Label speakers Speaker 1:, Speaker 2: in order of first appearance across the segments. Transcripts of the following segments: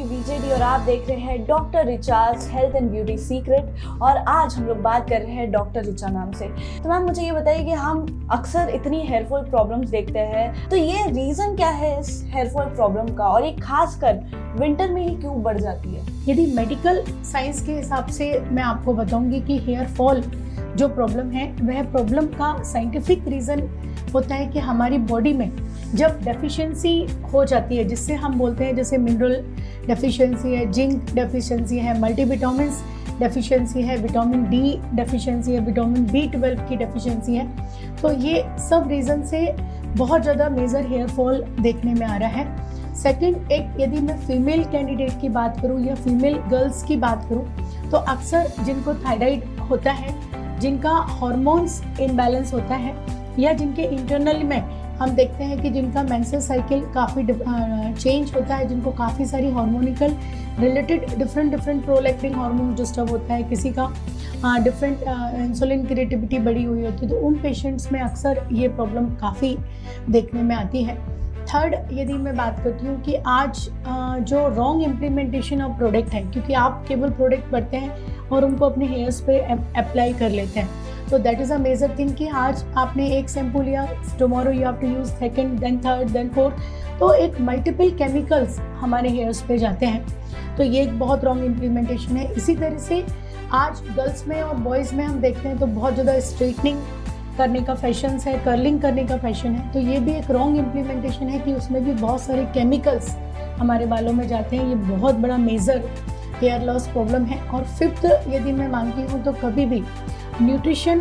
Speaker 1: आपकी बीजेडी और आप देख रहे हैं डॉक्टर रिचाज हेल्थ एंड ब्यूटी सीक्रेट। और आज हम लोग बात कर रहे हैं डॉक्टर रिचा मैम से। तो मैम मुझे ये बताइए कि हम अक्सर इतनी हेयरफॉल प्रॉब्लम्स देखते हैं, तो ये रीजन क्या है इस हेयरफॉल प्रॉब्लम का, और ये खासकर विंटर में ही क्यों बढ़ जाती है?
Speaker 2: यदि मेडिकल साइंस के हिसाब से मैं आपको बताऊंगी कि हेयर फॉल जो प्रॉब्लम है वह प्रॉब्लम का साइंटिफिक रीज़न होता है कि हमारी बॉडी में जब डेफिशिएंसी हो जाती है, जिससे हम बोलते हैं जैसे मिनरल डेफिशिएंसी है, जिंक डेफिशिएंसी है, मल्टीविटामिन्स डेफिशिएंसी है, विटामिन डी डेफिशिएंसी है, विटामिन B12 की डेफिशिएंसी है, तो ये सब रीज़न से बहुत ज़्यादा मेजर हेयर फॉल देखने में आ रहा है। सेकंड, एक यदि मैं फीमेल कैंडिडेट की बात करूं या फीमेल गर्ल्स की बात करूं, तो अक्सर जिनको थायराइड होता है, जिनका हार्मोन्स इम्बैलेंस होता है, या जिनके इंटरनल में हम देखते हैं कि जिनका मेंस्ट्रुअल साइकिल काफ़ी चेंज होता है, जिनको काफ़ी सारी hormonical related different prolactin hormone disturb होता है, किसी का डिफरेंट इंसुलिन क्रिएटिविटी बढ़ी हुई होती है, तो उन पेशेंट्स में अक्सर ये प्रॉब्लम काफ़ी देखने में आती है। थर्ड, यदि मैं बात करती हूँ कि आज जो रॉन्ग इम्प्लीमेंटेशन ऑफ प्रोडक्ट है, क्योंकि आप केवल प्रोडक्ट पढ़ते हैं और उनको अपने हेयर्स पे अप्लाई कर लेते हैं, तो that is a major thing कि आज आपने एक शैम्पू लिया, tomorrow you have to use second, then third, then fourth, तो एक मल्टीपल केमिकल्स हमारे हेयर्स पे जाते हैं, तो ये एक बहुत रॉन्ग इम्प्लीमेंटेशन है। इसी तरह से आज गर्ल्स में और बॉयज़ में हम देखते हैं तो बहुत ज़्यादा स्ट्रेटनिंग करने का फैशन है, कर्लिंग करने का फैशन है, तो ये भी एक रॉन्ग इम्प्लीमेंटेशन है कि उसमें भी बहुत सारे केमिकल्स हमारे बालों में जाते हैं। ये बहुत बड़ा मेजर हेयर लॉस प्रॉब्लम है। और फिफ्थ, यदि मैं मानती हूँ तो कभी भी न्यूट्रिशन,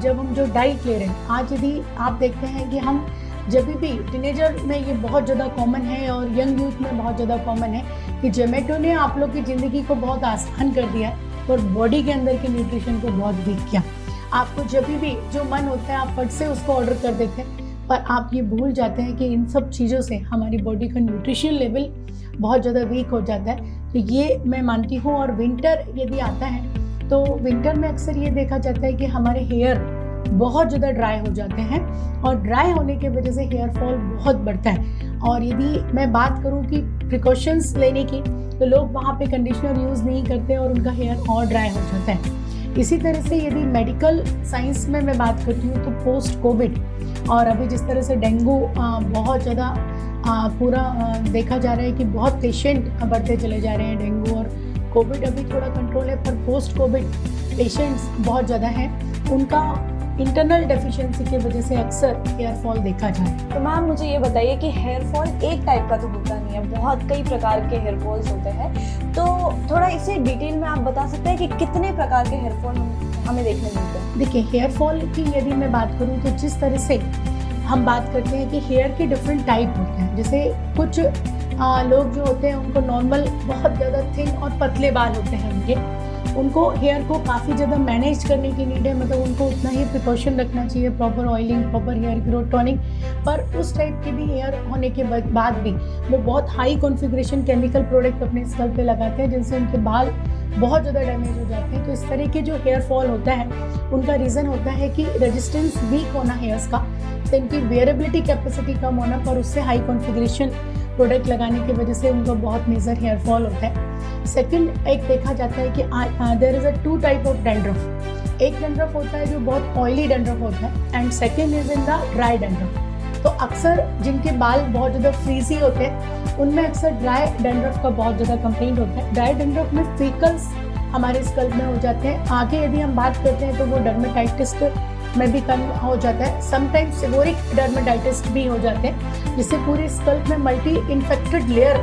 Speaker 2: जब हम जो डाइट ले रहे हैं, आज यदि आप देखते हैं कि हम जब भी टीनेजर में ये बहुत ज़्यादा कॉमन है और यंग यूथ में बहुत ज़्यादा कॉमन है कि जोमेटो ने आप लोग की ज़िंदगी को बहुत आसान कर दिया है और बॉडी के अंदर के न्यूट्रिशन को बहुत वीक किया। आपको जब भी जो मन होता है आप फट से उसको ऑर्डर कर देते हैं, पर आप ये भूल जाते हैं कि इन सब चीज़ों से हमारी बॉडी का न्यूट्रिशन लेवल बहुत ज़्यादा वीक हो जाता है। तो ये मैं मानती हूँ। और विंटर यदि आता है तो विंटर में अक्सर ये देखा जाता है कि हमारे हेयर बहुत ज़्यादा ड्राई हो जाते हैं और ड्राई होने की वजह से हेयर फॉल बहुत बढ़ता है। और यदि मैं बात करूँ कि प्रिकॉशंस लेने की, तो लोग वहाँ पे कंडीशनर यूज़ नहीं करते और उनका हेयर और ड्राई हो जाता है। इसी तरह से यदि मेडिकल साइंस में मैं बात करती हूँ तो पोस्ट कोविड और अभी जिस तरह से डेंगू बहुत ज़्यादा पूरा देखा जा रहा है कि बहुत पेशेंट बढ़ते चले जा रहे हैं। डेंगू और कोविड अभी थोड़ा कंट्रोल है, पर पोस्ट कोविड पेशेंट्स बहुत ज़्यादा हैं, उनका इंटरनल डेफिशिएंसी की वजह से अक्सर हेयर फॉल देखा जाए।
Speaker 1: तो मैम मुझे ये बताइए कि हेयर फॉल एक टाइप का तो होता नहीं है, बहुत कई प्रकार के हेयर फॉल्स होते हैं, तो थोड़ा इसे डिटेल में आप बता सकते हैं कि कितने प्रकार के हेयर फॉल हमें देखने मिलते हैं?
Speaker 2: देखिए, हेयर फॉल की यदि मैं बात करूँ तो जिस तरह से हम बात करते हैं कि हेयर के डिफरेंट टाइप होते हैं, जैसे कुछ लोग जो होते हैं उनको नॉर्मल बहुत ज़्यादा थिन और पतले बाल होते हैं, उनको हेयर को काफ़ी ज़्यादा मैनेज करने की नीड है, मतलब उनको उतना ही प्रिकॉशन रखना चाहिए, proper oiling, proper hair growth toning. पर उस टाइप के भी हेयर होने के बाद भी वो बहुत हाई कॉन्फ़िगरेशन केमिकल प्रोडक्ट अपने स्कल्प पे लगाते हैं, जिनसे उनके बाल बहुत ज़्यादा डैमेज हो जाते हैं। तो इस तरह के जो हेयर फॉल होता है उनका रीज़न होता है कि रेजिस्टेंस वीक होना हेयर्स का, तो इनकी वेयरेबिलिटी कैपेसिटी कम होना, पर उससे हाई कॉन्फ़िगरेशन प्रोडक्ट लगाने की वजह से उनको बहुत मेजर हेयर फॉल होता है। सेकंड, एक देखा जाता है कि there is a two type of dandruff. एक डैंड्रफ होता है जो बहुत ऑयली डैंड्रफ होता है, and second is in the dry dandruff. तो अक्सर जिनके बाल बहुत ज़्यादा फ्रीजी होते हैं उनमें अक्सर ड्राई डैंड्रफ का बहुत ज़्यादा कंप्लेंट होता है। ड्राई डैंड्रफ में फ्रीकल्स हमारे स्कल्प में हो जाते हैं। आगे यदि हम बात करते हैं तो वो डर्मेटाइटिस में भी कम हो जाता है, समटाइम्स सेबोरिक डर्मेटाइटिस भी हो जाते हैं, जिससे पूरे स्कल्प में मल्टी इन्फेक्टेड लेयर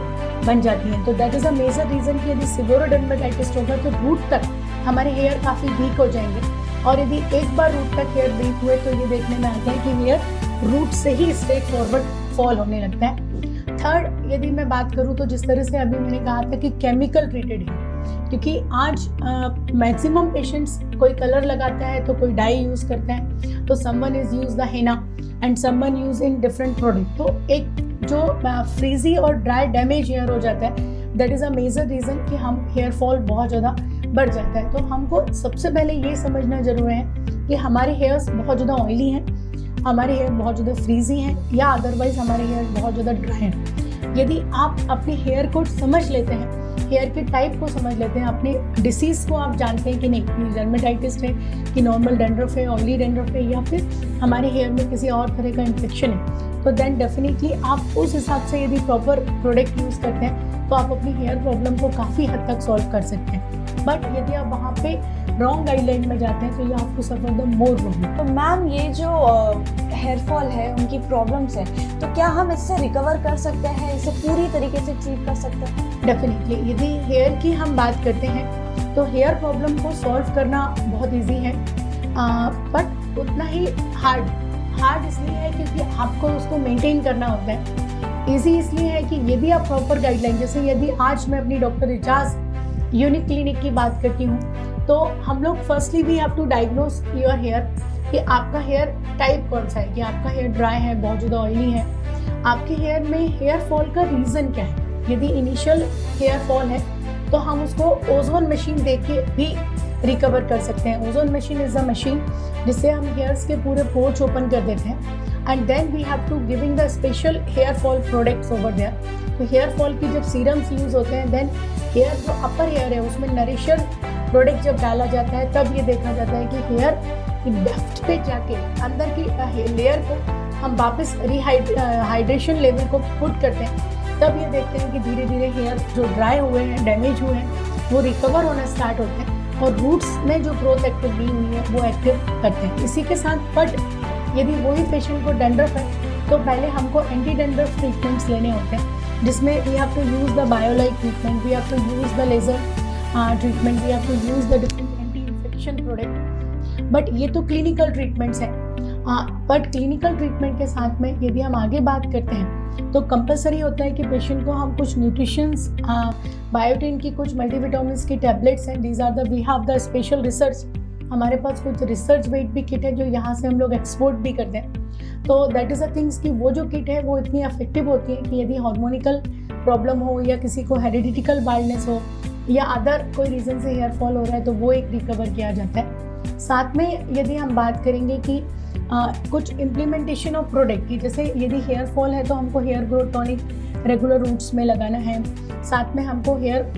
Speaker 2: बन जाती है। तो that is a major reason कि यदि सेबोरिक डर्मेटाइटिस होगा तो रूट तक हमारे हेयर काफ़ी वीक हो जाएंगे, और यदि एक बार रूट तक हेयर वीक हुए तो ये देखने में आता है कि हेयर रूट से ही स्ट्रेट फॉरवर्ड फॉल होने लगता है। थर्ड, यदि मैं बात करूँ तो जिस तरह से अभी मैंने कहा था कि केमिकल ट्रीटेड है, क्योंकि आज मैक्सिमम पेशेंट्स कोई कलर लगाता है तो कोई डाई यूज़ करता है, तो someone is use the henna and someone use in different product. तो एक जो फ्रीजी और ड्राई डैमेज हेयर हो जाता है, that is a major reason कि हम हेयर फॉल बहुत ज़्यादा बढ़ जाता है। तो हमको सबसे पहले ये समझना ज़रूरी है कि हमारे हेयर्स बहुत ज़्यादा ऑयली हैं, हमारे हेयर बहुत ज़्यादा फ्रीजी हैं, या अदरवाइज़ हमारे हेयर बहुत ज़्यादा ड्राई हैं। यदि आप अपने हेयर को समझ लेते हैं, हेयर के टाइप को समझ लेते हैं, अपने डिसीज़ को आप जानते हैं कि नहीं कि डर्मेटाइटिस है, कि नॉर्मल डैंड्रफ है, ऑयली डैंड्रफ है, या फिर हमारे हेयर में किसी और तरह का इन्फेक्शन है, तो देन डेफिनेटली आप उस हिसाब से यदि प्रॉपर प्रोडक्ट यूज़ करते हैं तो आप अपनी हेयर प्रॉब्लम को काफ़ी हद तक सॉल्व कर सकते हैं। बट यदि आप वहाँ पे रॉन्ग गाइडलाइन में जाते हैं तो ये आपको सफर द मोर प्रॉब्लम।
Speaker 1: तो मैम ये जो हेयर फॉल है, उनकी प्रॉब्लम्स है, तो क्या हम इससे रिकवर कर सकते हैं, इसे पूरी तरीके से ट्रीट कर सकते हैं?
Speaker 2: डेफिनेटली यदि हेयर की हम बात करते हैं तो हेयर प्रॉब्लम को सॉल्व करना बहुत इजी है, बट उतना ही हार्ड इसलिए है क्योंकि आपको उसको मेंटेन करना होता है। इजी इसलिए है कि यदि आप प्रॉपर गाइडलाइन, जैसे यदि आज मैं अपनी डॉक्टर रिचाज यूनिक क्लिनिक की बात करती हूँ, तो हम लोग firstly we have to diagnose your hair कि आपका हेयर टाइप कौन सा है, कि आपका हेयर ड्राई है, बहुत ज़्यादा ऑयली है, आपके हेयर में हेयर फॉल का रीज़न क्या है। यदि इनिशियल हेयर फॉल है तो हम उसको ओजोन मशीन देख के भी रिकवर कर सकते हैं। Ozone machine is a machine जिससे हम हेयर्स के पूरे पोर्च ओपन कर देते हैं, and then we have to giving the special hair fall products over there. तो हेयर फॉल की जब सीरम्स यूज़ होते हैं, देन हेयर जो अपर हेयर है उसमें नरिशर प्रोडक्ट जब डाला जाता है, तब ये देखा जाता है कि हेयर की डेप्थ पे जाके अंदर की लेयर को हम वापस हाइड्रेशन लेवल को पुट करते हैं, तब ये देखते हैं कि धीरे धीरे हेयर जो ड्राई हुए हैं, डैमेज हुए हैं, वो रिकवर होना स्टार्ट होते हैं और रूट्स में जो ग्रोथ एक्टिव ली हुई है वो एक्टिव करते हैं। इसी के साथ बट यदि वही पेशेंट को डैंड्रफ है तो पहले हमको एंटी डैंड्रफ ट्रीटमेंट्स लेने होते हैं, जिसमें we have to use the बायोलाइक treatment, we have to use the laser treatment, we have to use the different anti infection product. But ये तो क्लिनिकल ट्रीटमेंट्स हैं। बट क्लिनिकल ट्रीटमेंट के साथ में यदि हम आगे बात करते हैं तो कंपलसरी होता है कि पेशेंट को हम कुछ न्यूट्रिशंस, बायोटिन की कुछ मल्टीविटामिन्स की टैबलेट्स हैं, these are the we have the special research, हमारे पास कुछ रिसर्च वेट भी किट है जो यहाँ से हम लोग एक्सपोर्ट भी करते हैं। तो दैट इज़ अ थिंग्स कि वो जो किट है वो इतनी इफेक्टिव होती है कि यदि हार्मोनिकल प्रॉब्लम हो या किसी को हेरिडिटिकल बाल्डनेस हो या अदर कोई रीज़न से हेयर फॉल हो रहा है तो वो एक रिकवर किया जाता है। साथ में यदि हम बात करेंगे कि कुछ इम्प्लीमेंटेशन ऑफ प्रोडक्ट की, जैसे यदि हेयर फॉल है तो हमको hair growth tonic regular roots में लगाना है, साथ में हमको हेयर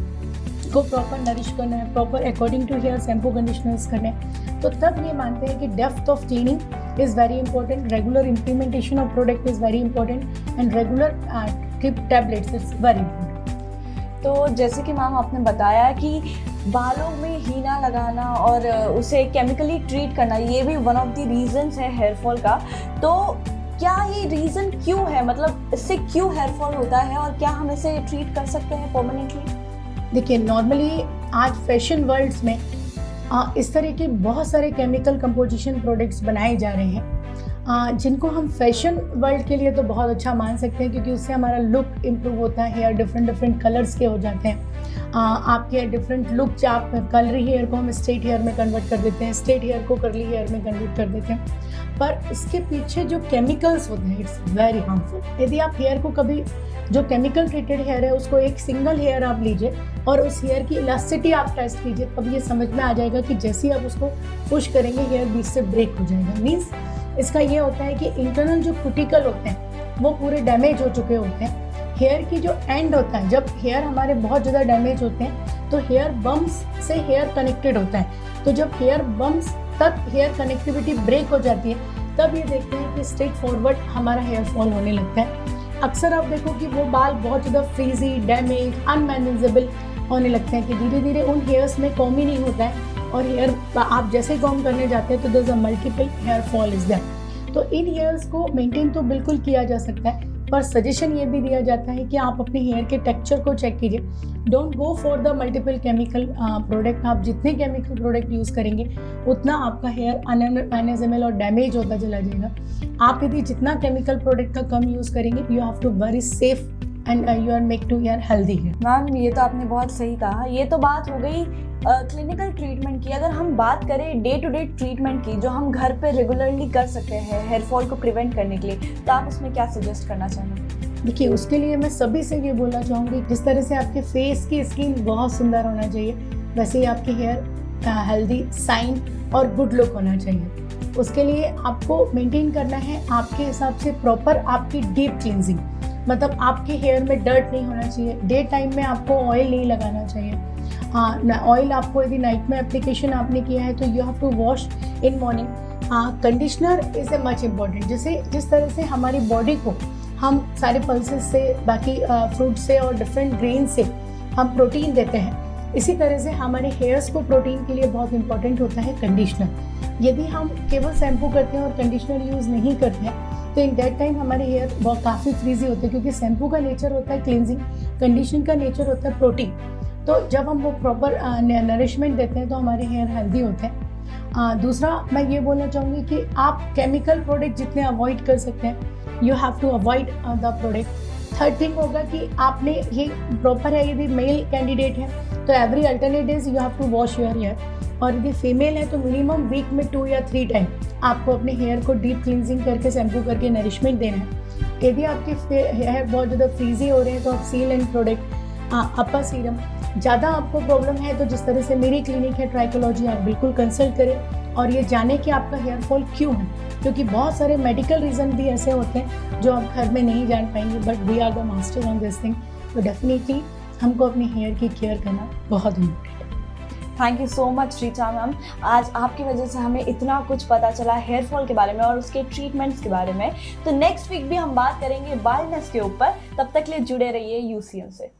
Speaker 2: को प्रॉपर नरिश करना है, proper according to hair shampoo conditioners करने हैं, तो तब ये मानते हैं कि depth of cleaning is very important, regular implementation of product is very important and regular tablets is very important.
Speaker 1: तो जैसे कि मैम आपने बताया कि बालों में हीना लगाना और उसे केमिकली ट्रीट करना, ये भी वन ऑफ द रीजंस है हेयर फॉल का। तो क्या ये रीज़न क्यों है, मतलब इससे क्यों हेयर फॉल होता है और क्या हम इसे ट्रीट कर सकते हैं परमानेंटली?
Speaker 2: देखिए, नॉर्मली आज फैशन वर्ल्ड्स में इस तरह के बहुत सारे केमिकल कंपोजिशन प्रोडक्ट्स बनाए जा रहे हैं, जिनको हम फैशन वर्ल्ड के लिए तो बहुत अच्छा मान सकते हैं क्योंकि उससे हमारा लुक इम्प्रूव होता है, हेयर डिफरेंट कलर्स के हो जाते हैं, आपके डिफरेंट लुक, आप कर्ली हेयर को हम स्ट्रेट हेयर में कन्वर्ट कर देते हैं, स्ट्रेट हेयर को कर्ली हेयर में कन्वर्ट कर देते हैं, पर इसके पीछे जो केमिकल्स होते हैं इट्स वेरी हार्मफुल। यदि आप हेयर को कभी, जो केमिकल ट्रीटेड हेयर है उसको एक सिंगल हेयर आप लीजिए और उस हेयर की इलास्टिसिटी आप टेस्ट कीजिए, तब ये समझ में आ जाएगा कि जैसे ही आप उसको पुश करेंगे हेयर बीच से ब्रेक हो जाएगा। मीन्स इसका ये होता है कि इंटरनल जो कुटिकल होते हैं वो पूरे डैमेज हो चुके होते हैं। हेयर की जो एंड होता है, जब हेयर हमारे बहुत ज़्यादा डैमेज होते हैं तो हेयर बम्स से हेयर कनेक्टेड होता है, तो जब हेयर बम्स तक हेयर कनेक्टिविटी ब्रेक हो जाती है तब ये देखते हैं कि स्ट्रेट फॉरवर्ड हमारा हेयर फॉल होने लगता है। अक्सर आप देखो कि वो बाल बहुत ज़्यादा फ्रीजी, डैमेज, अनमैनेजेबल होने लगते हैं कि धीरे धीरे उन हेयर्स में कॉम ही नहीं होता है और हेयर आप जैसे ही कॉम करने जाते हैं तो there is a multiple hair fall is that. तो इन हेयर्स को मेंटेन तो बिल्कुल किया जा सकता है, पर सजेशन ये भी दिया जाता है कि आप अपने हेयर के टेक्सचर को चेक कीजिए। Don't go for the multiple chemical product. आप जितने केमिकल प्रोडक्ट यूज़ करेंगे उतना आपका हेयर अनएजेबल और डैमेज होता चला जाएगा। आप यदि जितना केमिकल प्रोडक्ट का कम यूज़ करेंगे, you have to very safe and you are make to hair healthy है।
Speaker 1: मैम ये तो आपने बहुत सही कहा। ये तो बात हो गई क्लिनिकल ट्रीटमेंट की। अगर हम बात करें डे टू डे ट्रीटमेंट की, जो हम घर पे रेगुलरली कर सकते हैं हेयर फॉल को प्रिवेंट करने के लिए, तो आप उसमें क्या सजेस्ट करना चाहेंगे?
Speaker 2: देखिए, उसके लिए मैं सभी से ये बोलना चाहूँगी, जिस तरह से आपके फेस की स्किन बहुत सुंदर होना चाहिए, वैसे ही आपकी हेयर हेल्दी, साइन और गुड लुक होना चाहिए। उसके लिए आपको मेंटेन करना है आपके हिसाब से प्रॉपर आपकी डीप क्लींजिंग। मतलब आपके हेयर में डर्ट नहीं होना चाहिए, डे टाइम में आपको ऑयल नहीं लगाना चाहिए। हाँ, ऑयल आपको यदि नाइट में एप्लीकेशन आपने किया है तो you have to wash in morning. Conditioner is a much important. जैसे जिस तरह से हमारी बॉडी को हम सारे पल्सेस से, बाकी फ्रूट से और डिफरेंट ग्रेन से हम प्रोटीन देते हैं, इसी तरह से हमारे हेयर्स को प्रोटीन के लिए बहुत इंपॉर्टेंट होता है कंडीशनर। यदि हम केवल शैम्पू करते हैं और कंडीशनर यूज़ नहीं करते हैं तो इन दैट टाइम हमारे हेयर बहुत काफ़ी फ्रीजी होते हैं, क्योंकि शैम्पू का नेचर होता है क्लिनजिंग, कंडीशनर का नेचर होता है प्रोटीन। तो जब हम वो प्रॉपर नरिशमेंट देते हैं तो हमारे हेयर हेल्दी होते हैं। दूसरा मैं ये बोलना चाहूँगी कि आप केमिकल प्रोडक्ट जितने अवॉइड कर सकते हैं, you have to avoid the product. Third thing होगा कि आपने ये प्रॉपर है, यदि मेल कैंडिडेट है तो every alternate days you have to wash your hair, और यदि फीमेल है तो मिनिमम वीक में 2 या 3 टाइम आपको अपने हेयर को डीप क्लिनजिंग करके शैम्पू करके नरिशमेंट देना है। यदि आपके हेयर बहुत ज़्यादा फ्रीजी हो रहे हैं तो आप seal and product, upper serum, ज़्यादा आपको प्रॉब्लम है तो जिस तरह से मेरी क्लिनिक है ट्राइकोलॉजी, आप बिल्कुल कंसल्ट करें और ये जाने कि आपका हेयर फॉल क्यों है, क्योंकि बहुत सारे मेडिकल रीज़न भी ऐसे होते हैं जो आप घर में नहीं जान पाएंगे, but we are the master on this thing. तो डेफिनेटली हमको अपने हेयर की केयर करना बहुत इम्पोर्टेंट है।
Speaker 1: Thank you so much Richa ma'am. आज आपकी वजह से हमें इतना कुछ पता चला हेयर फॉल के बारे में और उसके ट्रीटमेंट्स के बारे में। तो नेक्स्ट वीक भी हम बात करेंगे बाल्डनेस के ऊपर। तब तक के लिए जुड़े रहिए यूसीएम से।